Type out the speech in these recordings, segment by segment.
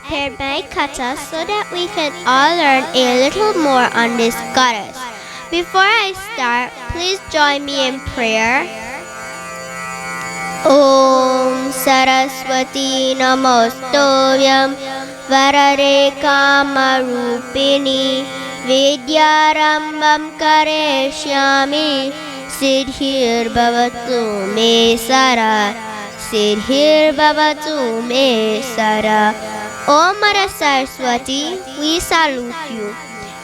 prepared my Katha so that we can all learn a little more on this goddess. Before I start, please join me in prayer. Om Saraswati Namostovyam Varare Kamarupini Vidyarambam Kareshyami Siddhir Bhavatu Me Sara Siddhir Bhavatu Me Sara. Om Mara Saraswati, we salute you.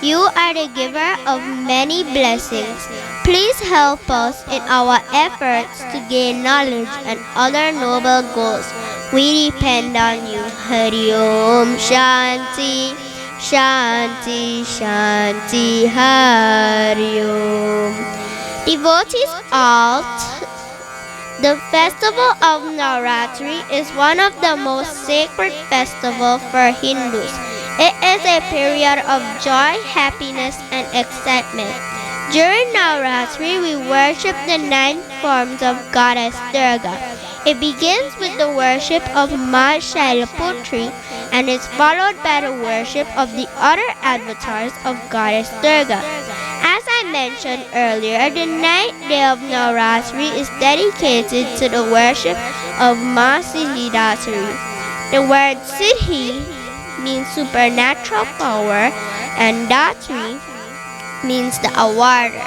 You are the giver of many blessings. Please help us in our efforts to gain knowledge and other noble goals. We depend on you. Hari Om Shanti, Shanti, Shanti, Hari Om. Devotees alt. The festival of Navratri is one of the most sacred festivals for Hindus. It is a period of joy, happiness, and excitement. During Navratri, we worship the 9 forms of Goddess Durga. It begins with the worship of Ma Shailaputri and is followed by the worship of the other avatars of Goddess Durga. As I mentioned earlier, the 9th day of Navratri is dedicated to the worship of Ma Siddhidatri. The word Siddhi means supernatural power and Datri means the awarder.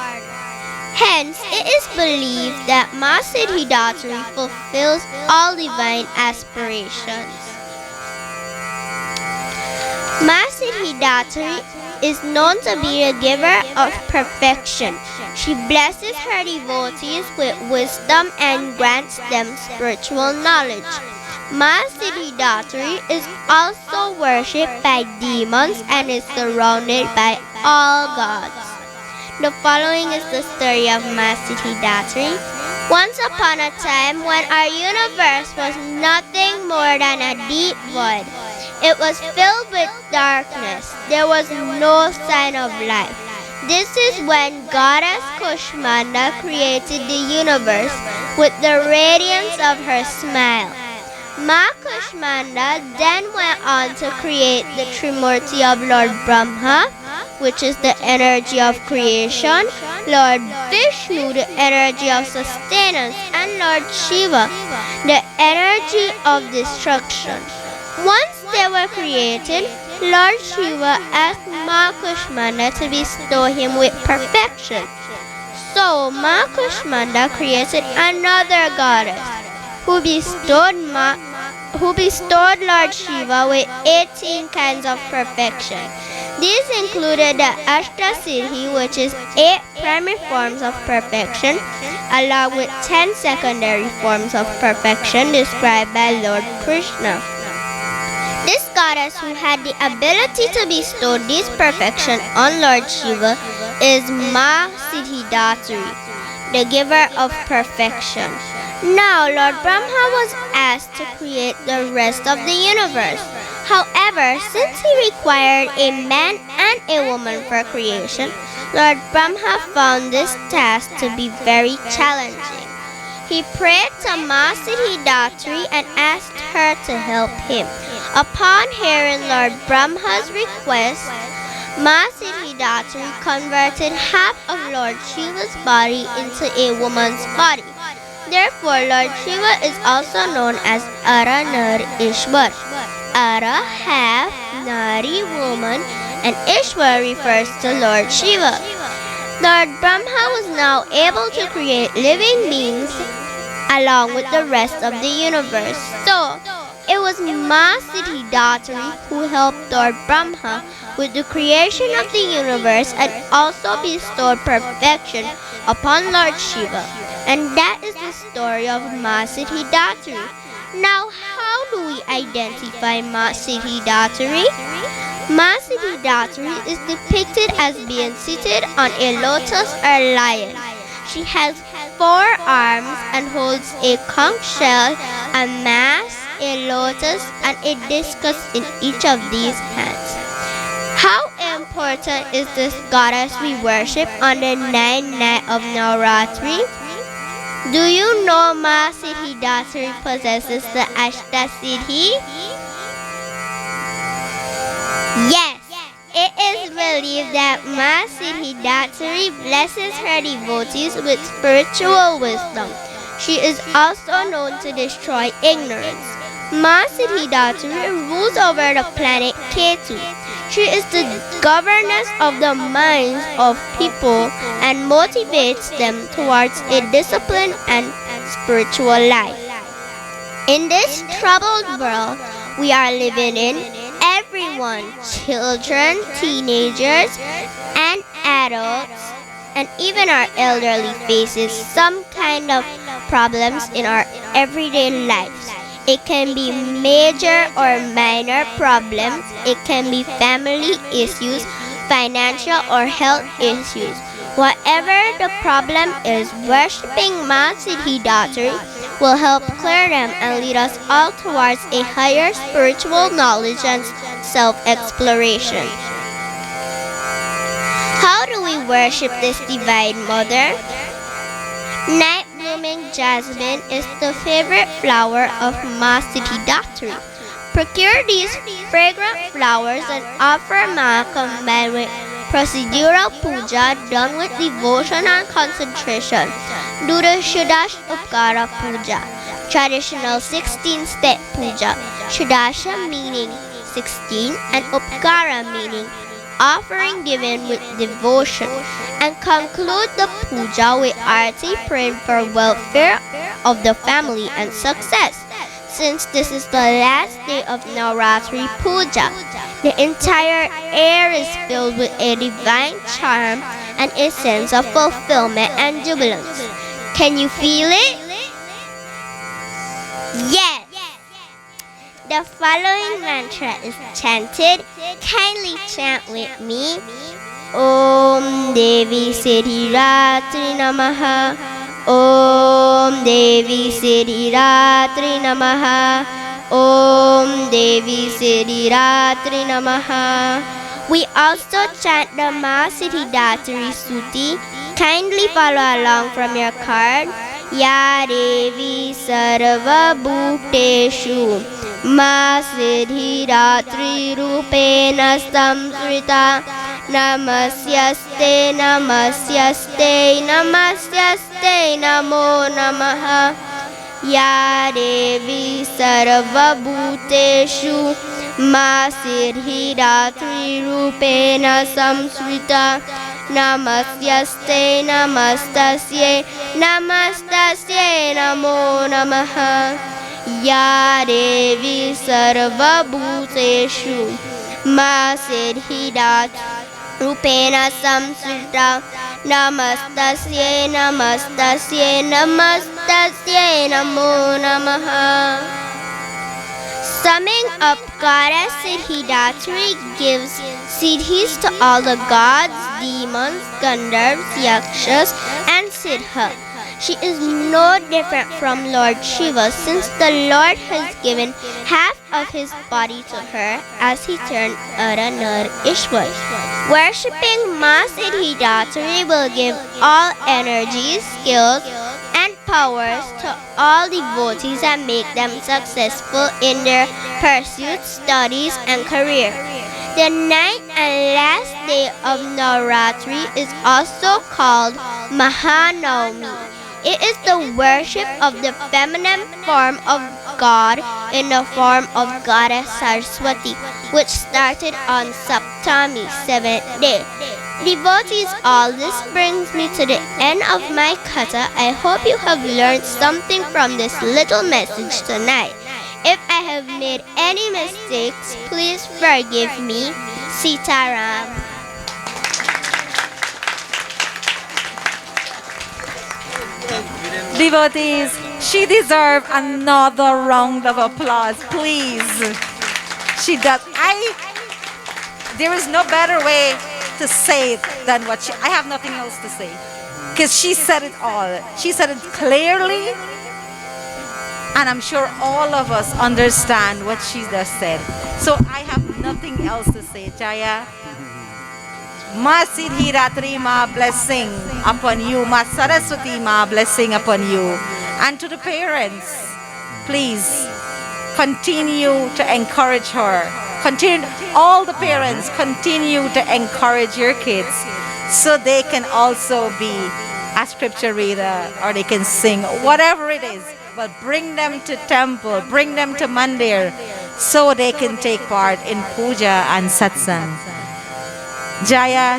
Hence, it is believed that Ma Siddhidatri fulfills all divine aspirations. Ma Siddhidatri is known to be the giver of perfection. She blesses her devotees with wisdom and grants them spiritual knowledge. Ma Siddhidatri is also worshipped by demons and is surrounded by all gods. The following is the story of Ma Siddhidatri. Once upon a time, when our universe was nothing more than a deep void, it was filled with darkness. There was no sign of life. This is when Goddess Kushmanda created the universe with the radiance of her smile. Ma Kushmanda then went on to create the Trimurti of Lord Brahma, which is the energy of creation, Lord Vishnu, the energy of sustenance, and Lord Shiva, the energy of destruction. Once they were created, Lord Shiva asked Ma Kushmanda to bestow him with perfection. So Ma Kushmanda created another goddess who bestowed Lord Shiva with 18 kinds of perfection. These included the Ashtasiddhi, which is 8 primary forms of perfection, along with 10 secondary forms of perfection described by Lord Krishna. This goddess who had the ability to bestow this perfection on Lord Shiva is Ma Siddhidatri, the giver of perfection. Now Lord Brahma was asked to create the rest of the universe. However, since he required a man and a woman for creation, Lord Brahma found this task to be very challenging. He prayed to Ma Siddhidatri and asked her to help him. Upon hearing Lord Brahma's request, Ma Siddhidatri converted half of Lord Shiva's body into a woman's body. Therefore, Lord Shiva is also known as Ara Nar Ishwar. Ara, half, Nari, woman, and Ishwar refers to Lord Shiva. Lord Brahma was now able to create living beings along with the rest of the universe. So, it was Ma Siddhidatri who helped Lord Brahma with the creation of the universe and also bestowed perfection upon Lord Shiva. And that is the story of Ma Siddhidatri. Now, how do we identify Ma Siddhidatri? Ma Siddhidatri is depicted as being seated on a lotus or lion. She has 4 arms and holds a conch shell, a mass, a lotus, and a discus in each of these hands. How important is this goddess we worship on the 9th night of Navratri? Do you know Ma Siddhidatri possesses the Ashtasiddhi? Yes, it is believed that Ma Siddhidatri blesses her devotees with spiritual wisdom. She is also known to destroy ignorance. Ma Siddhidatri rules over the planet Ketu. She is the governess of the minds of people and motivates them towards a disciplined and spiritual life. In this troubled world we are living in, everyone, children, teenagers, and adults, and even our elderly faces some kind of problems in our everyday lives. It can be major or minor problems. It can be family issues, financial or health issues. Whatever the problem is, worshipping Ma Siddhidatri will help clear them and lead us all towards a higher spiritual knowledge and self-exploration. How do we worship this divine mother? Night blooming jasmine is the favorite flower of Ma Siddhidatri. Procure these fragrant flowers and offer Ma combined with procedural puja done with devotion and concentration. Do the Shudash Upkara Puja, traditional 16-step puja. Shudasha meaning 16 and Upkara meaning offering given with devotion, and conclude the puja with arati praying for welfare of the family and success. Since this is the last day of Navratri puja, the entire air is filled with a divine charm and a sense of fulfillment and jubilance. Can you feel it? Yes! The following mantra is chanted. Kindly chant with me. Om Devi Siddhidatri Namaha. Om Devi Siddhidatri Namaha. Om Devi Siddhidatri Namaha. We also chant the Ma Siddhidatri Suti. Kindly follow along from your card. Ya Devi Sarva Bhuteshu Ma Siddhidatri Rupena Samsrita Namasyaste Namasyaste Namasyaste Namo Namaha. Ya Devi Sarva Bhuteshu Ma Siddhidatri Rupena Samsrita Namasyaste Namastasye Namastasye Namo Namaha. Ya Devi Sarva Bhuteshu Ma Siddhidatri Rupena Samsrita Namastasye Namastasye Namastasye Namo Namaha. Summing up, Goddess Siddhidatri gives siddhis to all the gods, demons, Gandharvas, Yakshas, and Siddha. She is no different from Lord Shiva, since the Lord has given half of his body to her as he turned Nar Ishwar. Worshipping Ma Siddhidatri will give all energies, skills, and powers to all devotees and make them successful in their pursuits, studies, and career. The ninth and last day of Navratri is also called Mahanavami. It is the worship of the feminine form of God in the form of Goddess Saraswati, which started on Saptami, 7th day. Devotees all, this brings me to the end of my Katha. I hope you have learned something from this little message tonight. If I have made any mistakes, please forgive me. Sitaram. Devotees, she deserves another round of applause, please. She does. There is no better way to say it than what I have nothing else to say. Because she said it all. She said it clearly. And I'm sure all of us understand what she just said. So I have nothing else to say. Jaya, Ma Siddhidatri, Ma blessing upon you. Ma Saraswati, Ma blessing upon you. And to the parents, please continue to encourage her continue, all the parents continue to encourage your kids so they can also be a scripture reader or they can sing, whatever it is. But bring them to temple, bring them to Mandir so they can take part in puja and satsang. Jaya